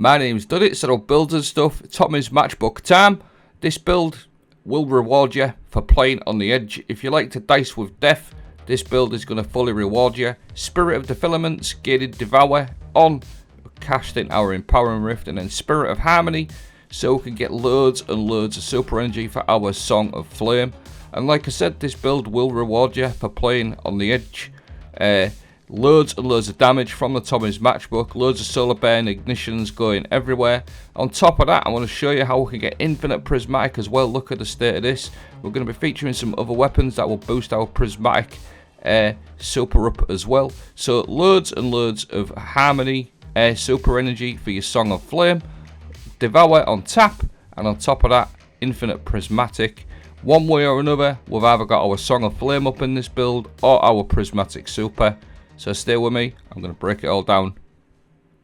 My name's Dudit, set up builds and stuff. Tommy's Matchbook time. This build will reward you for playing on the edge. If you like to dice with death, this build is going to fully reward you. Spirit of the Filaments, gated Devour on, casting our Empowering Rift, and then Spirit of Harmony, so we can get loads and loads of super energy for our Song of Flame. And like I said, this build will reward you for playing on the edge. Loads and loads of damage from the Tommy's Matchbook, loads of solar burn, ignitions going everywhere. On top of that, I want to show you how we can get infinite prismatic as well. Look at the state of this. We're going to be featuring some other weapons that will boost our prismatic super up as well. So loads and loads of harmony, super energy for your Song of Flame. Devour on tap, and on top of that, infinite prismatic. One way or another, we've either got our Song of Flame up in this build or our prismatic super. So stay with me, I'm going to break it all down.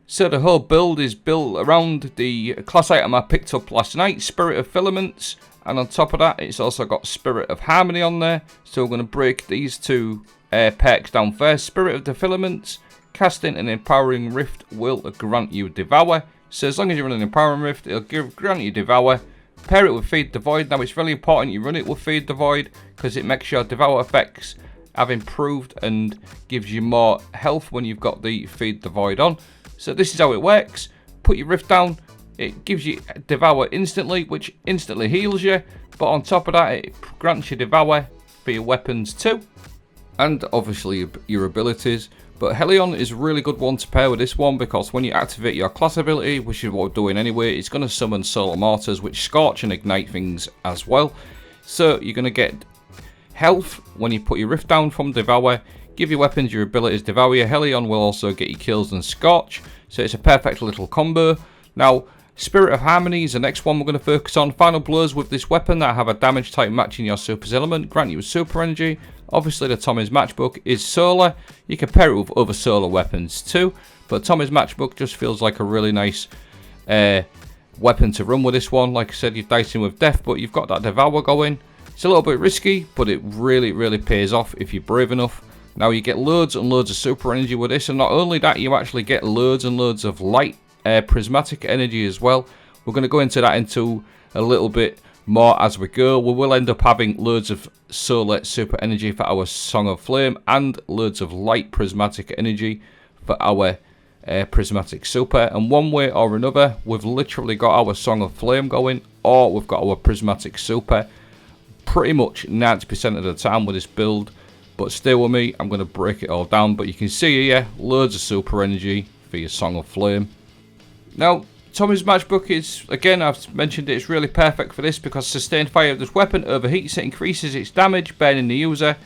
So the whole build is built around the class item I picked up last night, Spirit of Filaments. And on top of that, it's also got Spirit of Harmony on there. So we're going to break these two perks down first. Spirit of the Filaments, casting an Empowering Rift will grant you Devour. So as long as you run an Empowering Rift, it'll grant you Devour. Pair it with Feed the Void. Now it's really important you run it with Feed the Void, because it makes your Devour effects have improved and gives you more health when you've got the Feed the Void on. So this is how it works. Put your Rift down, it gives you Devour instantly, which instantly heals you, but on top of that it grants you Devour for your weapons too, and obviously your abilities. But Helion is a really good one to pair with this one, because when you activate your class ability, which is what we're doing anyway, it's going to summon solar mortars which scorch and ignite things as well. So you're going to get health when you put your Rift down from Devour, give your weapons your abilities Devour. Your Helion will also get you kills and scorch, so it's a perfect little combo. Now Spirit of Harmony is the next one we're going to focus on. Final blows with this weapon that have a damage type matching your super's element, grant you super energy. Obviously the Tommy's Matchbook is solar, you can pair it with other solar weapons too, but Tommy's Matchbook just feels like a really nice weapon to run with this one. Like I said, you're dicing with death, but you've got that Devour going. It's a little bit risky, but it really pays off if you're brave enough. Now you get loads and loads of super energy with this, and not only that, you actually get loads and loads of light prismatic energy as well. We're going to go into that into a little bit more as we go. We will end up having loads of solar super energy for our Song of Flame, and loads of light prismatic energy for our prismatic super. And one way or another, we've literally got our Song of Flame going, or we've got our prismatic super pretty much 90% of the time with this build. But stay with me, I'm going to break it all down. But you can see here, loads of super energy for your Song of Flame. Now Tommy's Matchbook is, again, I've mentioned it's really perfect for this, because sustained fire of this weapon overheats it, increases its damage, burning the user.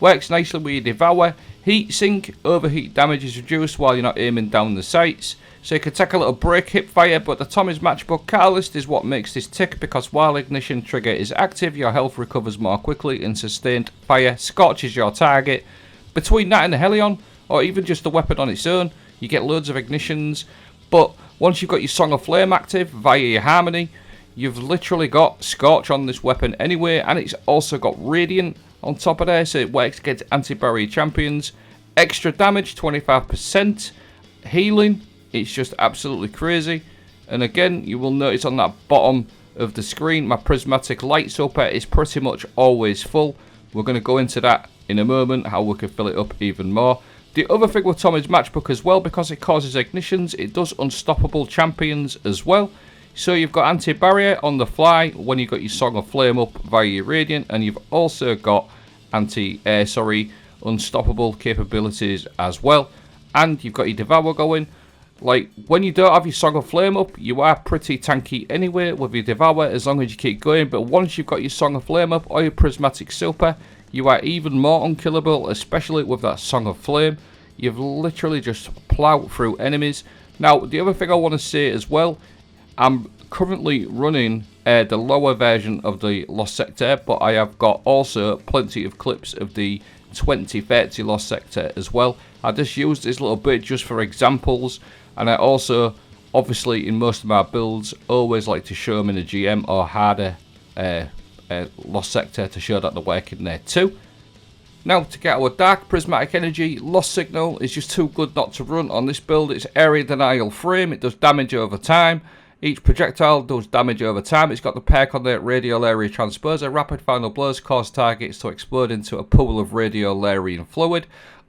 Works nicely with your Devour. Heat sink, overheat damage is reduced while you're not aiming down the sights. So you can take a little break, hip fire, but the Tommy's Matchbook catalyst is what makes this tick, because while ignition trigger is active, your health recovers more quickly, and sustained fire scorches your target. Between that and the Helion, or even just the weapon on its own, you get loads of ignitions. But once you've got your Song of Flame active via your Harmony, you've literally got Scorch on this weapon anyway, and it's also got Radiant on top of there, so it works against anti-barrier champions. Extra damage, 25%. Healing, it's just absolutely crazy. And again, you will notice on that bottom of the screen, my prismatic light super is pretty much always full. We're going to go into that in a moment, how we can fill it up even more. The other thing with Tommy's Matchbook as well, because it causes ignitions, it does unstoppable champions as well. So you've got anti-barrier on the fly when you've got your Song of Flame up via your Radiant, and you've also got unstoppable capabilities as well. And you've got your Devour going. Like, when you don't have your Song of Flame up, you are pretty tanky anyway with your Devour, as long as you keep going. But once you've got your Song of Flame up or your Prismatic Super, you are even more unkillable, especially with that Song of Flame. You've literally just ploughed through enemies. Now, the other thing I want to say as well, I'm currently running the lower version of the Lost Sector, but I have got also plenty of clips of the 2030 Lost Sector as well. I just used this little bit just for examples, and I also, obviously in most of my builds, always like to show them in a GM or harder Lost Sector to show that they're working there too. Now to get our dark prismatic energy, Lost Signal is just too good not to run on this build. It's area denial frame, it does damage over time. Each projectile does damage over time. It's got the perk on there, radial area transposer. Rapid final blows cause targets to explode into a pool of radial area fluid.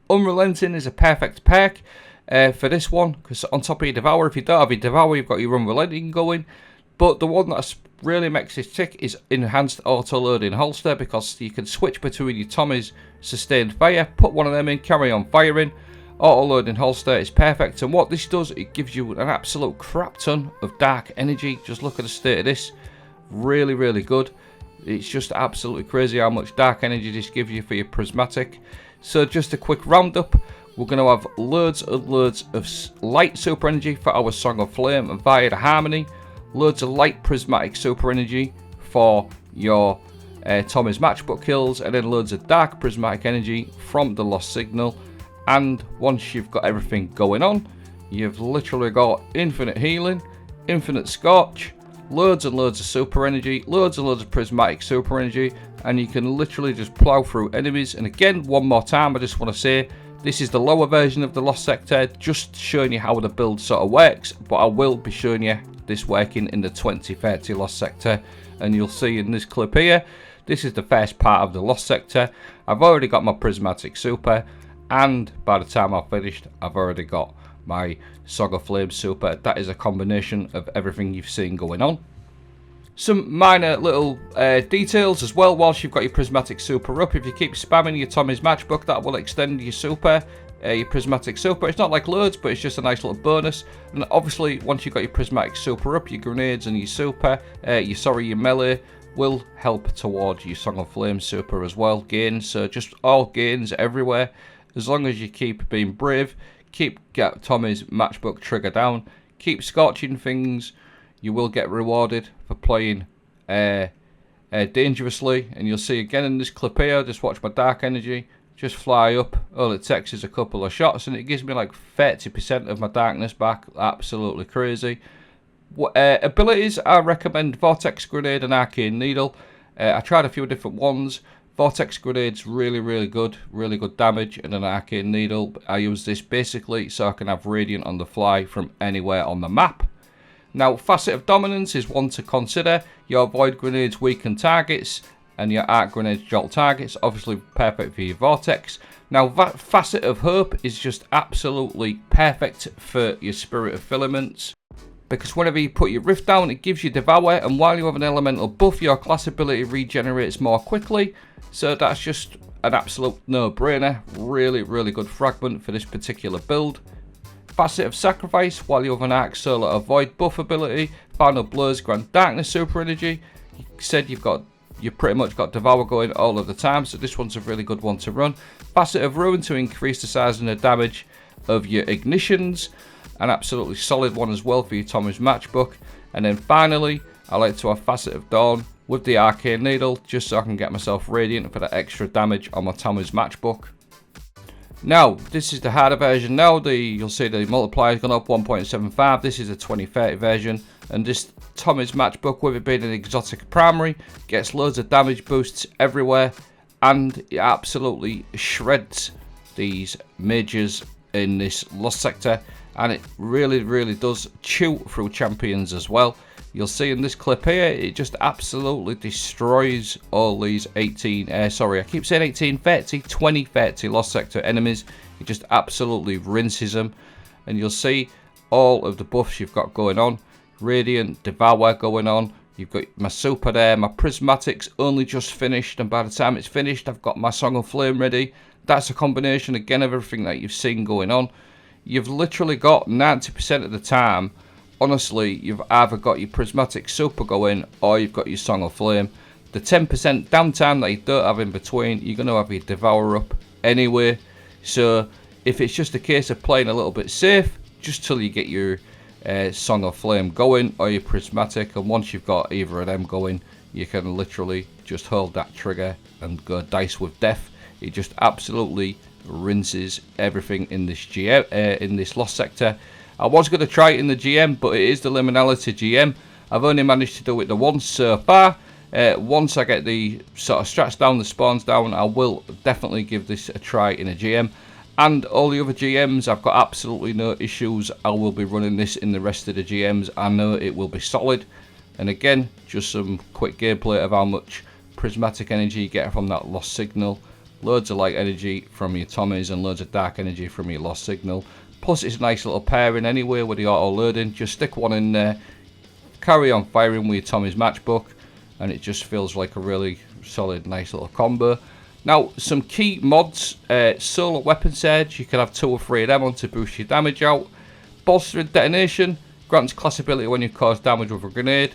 Unrelenting is a perfect perk for this one, because on top of your Devour, if you don't have your Devour, you've got your Unrelenting going. But the one that really makes this tick is Enhanced Auto Loading Holster, because you can switch between your Tommy's Sustained Fire, put one of them in, carry on firing. Auto Loading Holster is perfect, and what this does, it gives you an absolute crap ton of dark energy. Just look at the state of this. Really, really good. It's just absolutely crazy how much dark energy this gives you for your Prismatic. So just a quick roundup. We're going to have loads and loads of light super energy for our Song of Flame and via the Harmony. Loads of light prismatic super energy for your Tommy's Matchbook kills, and then loads of dark prismatic energy from the Lost Signal. And once you've got everything going on, you've literally got infinite healing, infinite scorch, loads and loads of super energy, loads and loads of prismatic super energy, and you can literally just plow through enemies. And again, one more time, I just want to say, this is the lower version of the Lost Sector, just showing you how the build sort of works, but I will be showing you this working in the 2030 Lost Sector, and you'll see in this clip here, this is the first part of the Lost Sector. I've already got my Prismatic Super, and by the time I've finished, I've already got my Song of Flame Super. That is a combination of everything you've seen going on. Some minor little details as well whilst you've got your Prismatic Super up. If you keep spamming your Tommy's Matchbook, that will extend your Super, your Prismatic Super. It's not like loads, but it's just a nice little bonus. And obviously, once you've got your Prismatic Super up, your grenades and your Super, your melee will help towards your Song of Flame Super as well. Gains, so just all gains everywhere. As long as you keep being brave, get Tommy's Matchbook trigger down, keep scorching things, you will get rewarded for playing dangerously. And you'll see again in this clip here, just watch my dark energy just fly up. All it takes is a couple of shots and it gives me like 30% of my darkness back. Absolutely crazy. Abilities, I recommend Vortex Grenade and Arcane Needle. I tried a few different ones. Vortex Grenade's really good damage, and an Arcane Needle, I use this basically so I can have Radiant on the fly from anywhere on the map. Now, Facet of Dominance is one to consider. Your Void Grenades weaken targets, and your Arc Grenades jolt targets. Obviously perfect for your Vortex. Now, Facet of Hope is just absolutely perfect for your Spirit of Filaments, because whenever you put your Rift down, it gives you Devour, and while you have an elemental buff, your class ability regenerates more quickly. So that's just an absolute no-brainer. Really good fragment for this particular build. Facet of Sacrifice, while you have an Arc Solar or Void buff ability, Final Blows grant Darkness super energy. You said you've pretty much got Devour going all of the time, so this one's a really good one to run. Facet of Ruin to increase the size and the damage of your ignitions. An absolutely solid one as well for your Tommy's Matchbook. And then finally, I like to have Facet of Dawn with the Arcane Needle, just so I can get myself Radiant for that extra damage on my Tommy's Matchbook. Now, this is the harder version now. You'll see the multipier's gone up 1.75. This is a 2030 version. And this Tommy's Matchbook, with it being an exotic primary, gets loads of damage boosts everywhere. And it absolutely shreds these mages in this Lost Sector. And it really does chew through champions as well. You'll see in this clip here, it just absolutely destroys all these 2030 Lost Sector enemies. It just absolutely rinses them. And you'll see all of the buffs you've got going on. Radiant, Devour going on. You've got my Super there. My Prismatic's only just finished. And by the time it's finished, I've got my Song of Flame ready. That's a combination, again, of everything that you've seen going on. You've literally got 90% of the time, honestly, you've either got your Prismatic Super going or you've got your Song of Flame. The 10% downtime that you don't have in between, you're going to have your Devour up anyway. So if it's just a case of playing a little bit safe, just till you get your Song of Flame going or your Prismatic, and once you've got either of them going, you can literally just hold that trigger and go dice with death. It just absolutely rinses everything in this GM, in this Lost Sector. I was going to try it in the GM, but it is the Liminality GM. I've only managed to do it the once so far, Once I get the sort of strats down, the spawns down, I will definitely give this a try in a GM. And all the other GMs, I've got absolutely no issues. I will be running this in the rest of the GMs. I know it will be solid. And again, just some quick gameplay of how much prismatic energy you get from that lost signal. Loads of light energy from your Tommies and loads of dark energy from your lost signal. Plus it's a nice little pairing anyway with the auto loading. Just stick one in there, carry on firing with your Tommy's Matchbook, and it just feels like a really solid, nice little combo. Now, some key mods, solar weapon surge, you can have 2 or 3 of them on to boost your damage out. Bolstered detonation, grants class ability when you cause damage with a grenade.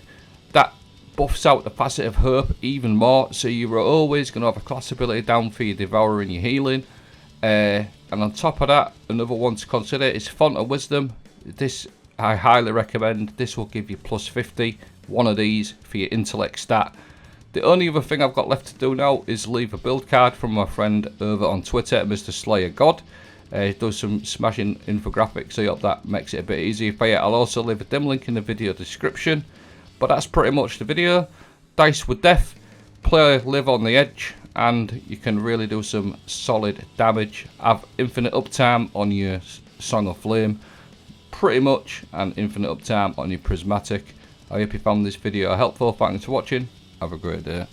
That buffs out the facet of hope even more, so you're always going to have a class ability down for your Devour and your healing. And on top of that, another one to consider is Font of Wisdom. This I highly recommend. This will give you plus 50, one of these for your intellect stat. The only other thing I've got left to do now is leave a build card from my friend over on Twitter, Mr. Slayer God. He does some smashing infographics, so I hope that makes it a bit easier for you. I'll also leave a dim link in the video description. But that's pretty much the video. Dice with death, play live on the edge, and you can really do some solid damage. Have infinite uptime on your Song of Flame, pretty much, and infinite uptime on your Prismatic. I hope you found this video helpful. Thanks for watching. Have a great day.